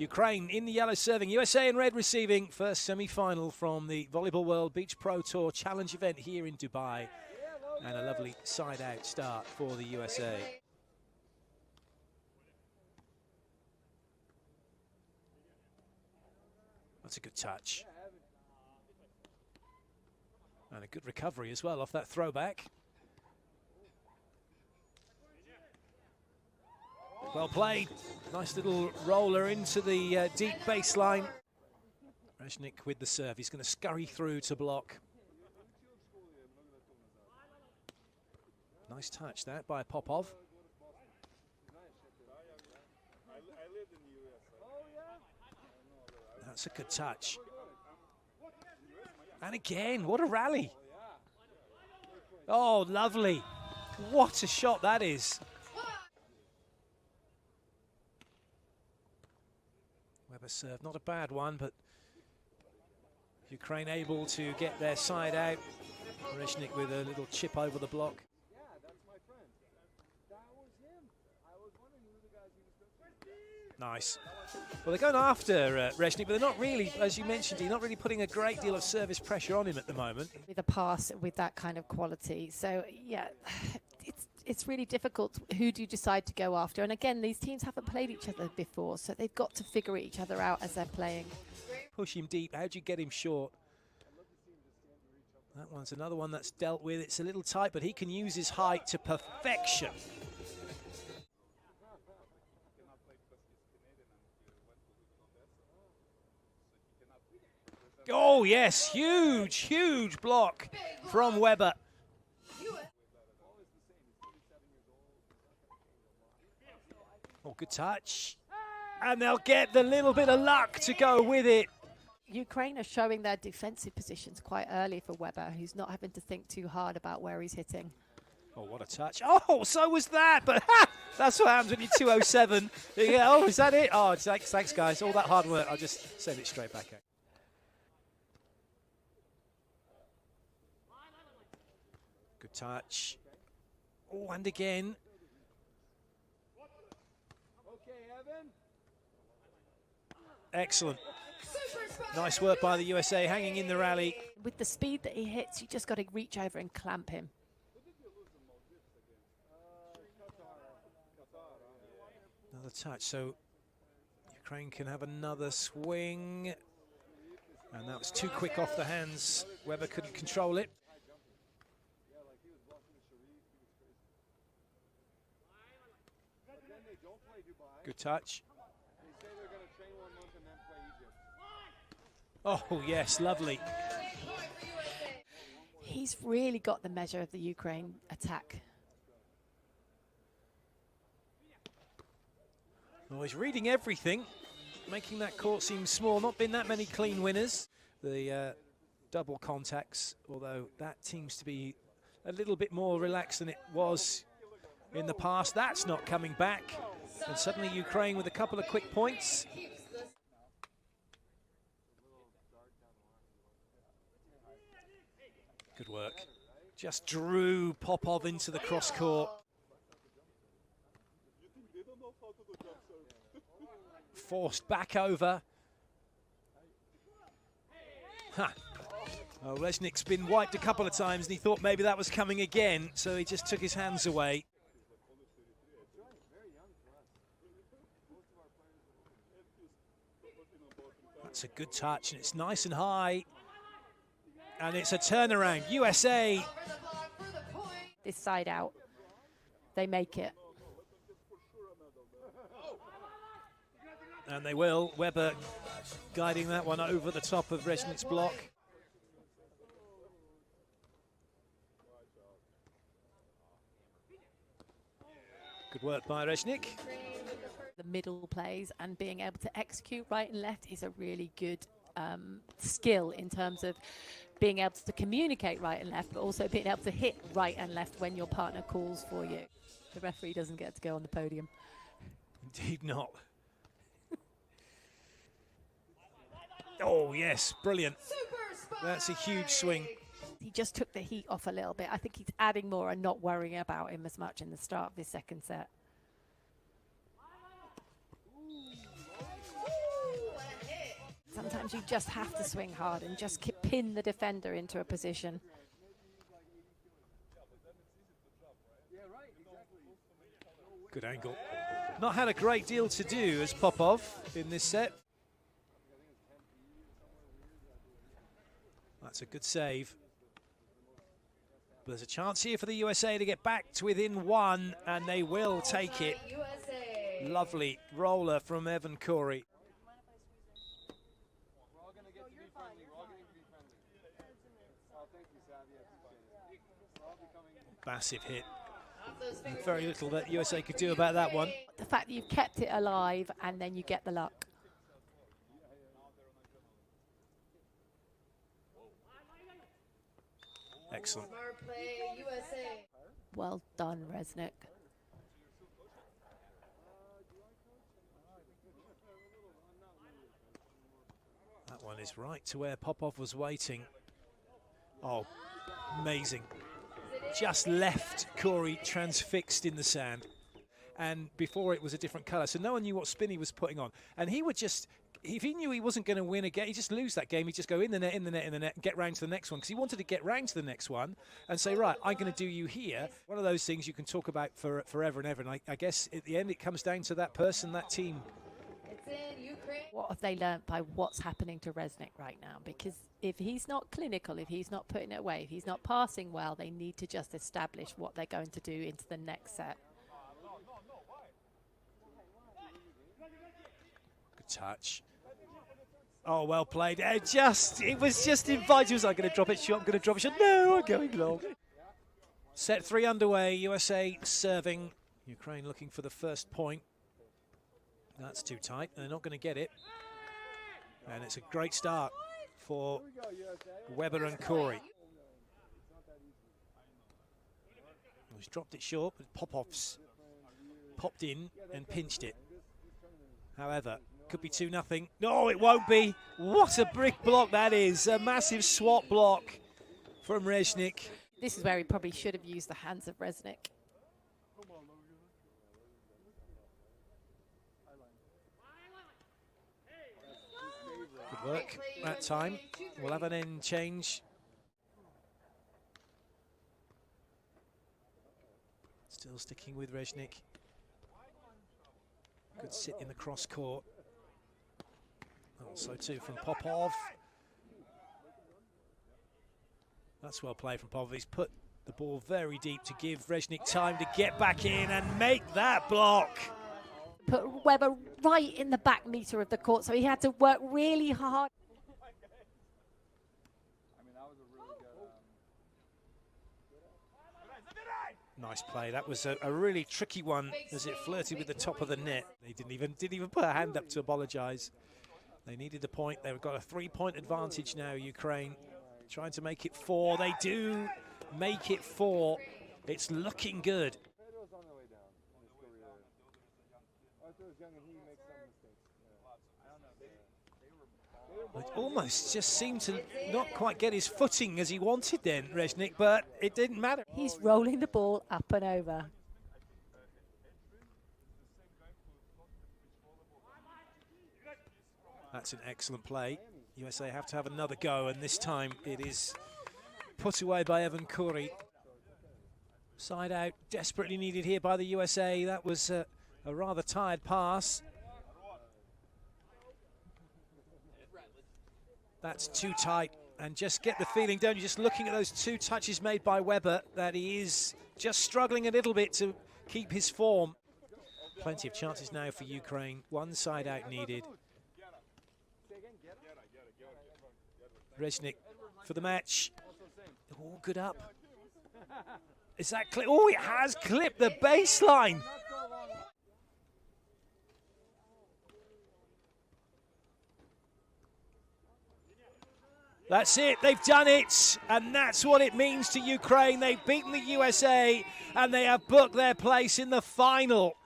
Ukraine in the yellow serving, USA in red receiving. First semi-final from the Volleyball World Beach Pro Tour Challenge event here in Dubai. And a lovely side-out start for the USA. That's a good touch. And a good recovery as well off that throwback. Well played. Nice little roller into the deep baseline. Reznik with the serve. He's going to scurry through to block. Nice touch that by Popov. That's a good touch. And again, what a rally. Oh, lovely. What a shot that is. Weber's serve, not a bad one, but Ukraine able to get their side out. Reznik with a little chip over the block. Nice. Well, they're going after Reznik, but they're not really, as you mentioned, you're not really putting a great deal of service pressure on him at the moment. With a pass with that kind of quality. So, yeah, it's really difficult. Who do you decide to go after? And again, these teams haven't played each other before, so they've got to figure each other out as they're playing. Push him deep. How do you get him short? That one's another one that's dealt with. It's a little tight, but he can use his height to perfection. Oh, yes, huge, huge block from Weber. Oh, good touch. And they'll get the little bit of luck to go with it. Ukraine are showing their defensive positions quite early for Weber, who's not having to think too hard about where he's hitting. Oh, what a touch. Oh, so was that. But that's what happens when you're 207. Yeah, oh, is that it? Oh, thanks, guys. All that hard work, I'll just send it straight back out. Good touch. Oh, and again. Excellent. Nice work by the USA, hanging in the rally. With the speed that he hits, you just got to reach over and clamp him. Another touch, so Ukraine can have another swing. And that was too quick off the hands. Weber couldn't control it. Good touch. Oh, yes, lovely. He's really got the measure of the Ukraine attack. Well, he's reading everything, making that court seem small. Not been that many clean winners. The double contacts, although that seems to be a little bit more relaxed than it was in the past. That's not coming back. And suddenly Ukraine with a couple of quick points. Good work. Just drew Popov into the cross court. Forced back over. Ha. Oh, Reznik's been wiped a couple of times and he thought maybe that was coming again, so he just took his hands away. That's a good touch, and it's nice and high. And it's a turnaround. USA. This side out, they make it. And they will. Weber guiding that one over the top of Reznik's block. Good work by Reznik. The middle plays and being able to execute right and left is a really good skill in terms of being able to communicate right and left, but also being able to hit right and left when your partner calls for you. The referee doesn't get to go on the podium. Indeed not. Oh, yes, brilliant. That's a huge swing. He just took the heat off a little bit. I think he's adding more and not worrying about him as much in the start of his second set. sometimes you just have to swing hard and just pin the defender into a position. Good angle. Not had a great deal to do as Popov in this set. That's a good save. But there's a chance here for the USA to get back to within one, and they will take it. Lovely roller from Cory. Massive hit. Very little that USA could do about that one. The fact that you've kept it alive and then you get the luck. Excellent. Well done, Reznik. That one is right to where Popov was waiting. Oh, amazing. Just left Cory transfixed in the sand. And before it was a different colour, so no one knew what spin he was putting on. And he would just, if he knew he wasn't going to win a game, he'd just lose that game. He'd just go in the net, in the net, in the net, and get round to the next one. Because he wanted to get round to the next one and say, right, I'm going to do you here. One of those things you can talk about for forever and ever. And I guess at the end it comes down to that person, that team. What have they learnt by what's happening to Reznik right now? Because if he's not clinical, if he's not putting it away, if he's not passing well, they need to just establish what they're going to do into the next set. Good touch. Oh, well played. It was just invited. He was like, I'm going to drop it short, I'm going to drop it short. No, I'm going long. Set 3 underway. USA serving. Ukraine looking for the first point. That's too tight. They're not going to get it. And it's a great start for Weber and Cory. He's dropped it short, but Popov's popped in and pinched it. However, could be 2-0. No, it won't be. What a brick block that is. A massive swat block from Reznik. This is where he probably should have used the hands of Reznik. Good work that time. We'll have an end change. Still sticking with Reznik. Good sit in the cross court. Also too from Popov. That's well played from Popov. He's put the ball very deep to give Reznik time to get back in and make that block. Put Weber right in the back meter of the court, so he had to work really hard. Nice play. That was a really tricky one as it flirted with the top of the net. They didn't even put a hand up to apologise. They needed the point. They've got a 3-point advantage now, Ukraine. Trying to make it 4. They do make it 4. It's looking good. It almost just seemed to not quite get his footing as he wanted then, Reznik, but it didn't matter. He's rolling the ball up and over. That's an excellent play. USA have to have another go, and this time it is put away by Cory. Side out, desperately needed here by the USA. That was a rather tired pass. That's too tight, and just get the feeling, don't you, just looking at those 2 touches made by Weber, that he is just struggling a little bit to keep his form. Plenty of chances now for Ukraine. 1 side out needed. Reznik for the match. Oh, good up. Is that clip? Oh, it has clipped the baseline. That's it, they've done it, and that's what it means to Ukraine. They've beaten the USA, and they have booked their place in the final.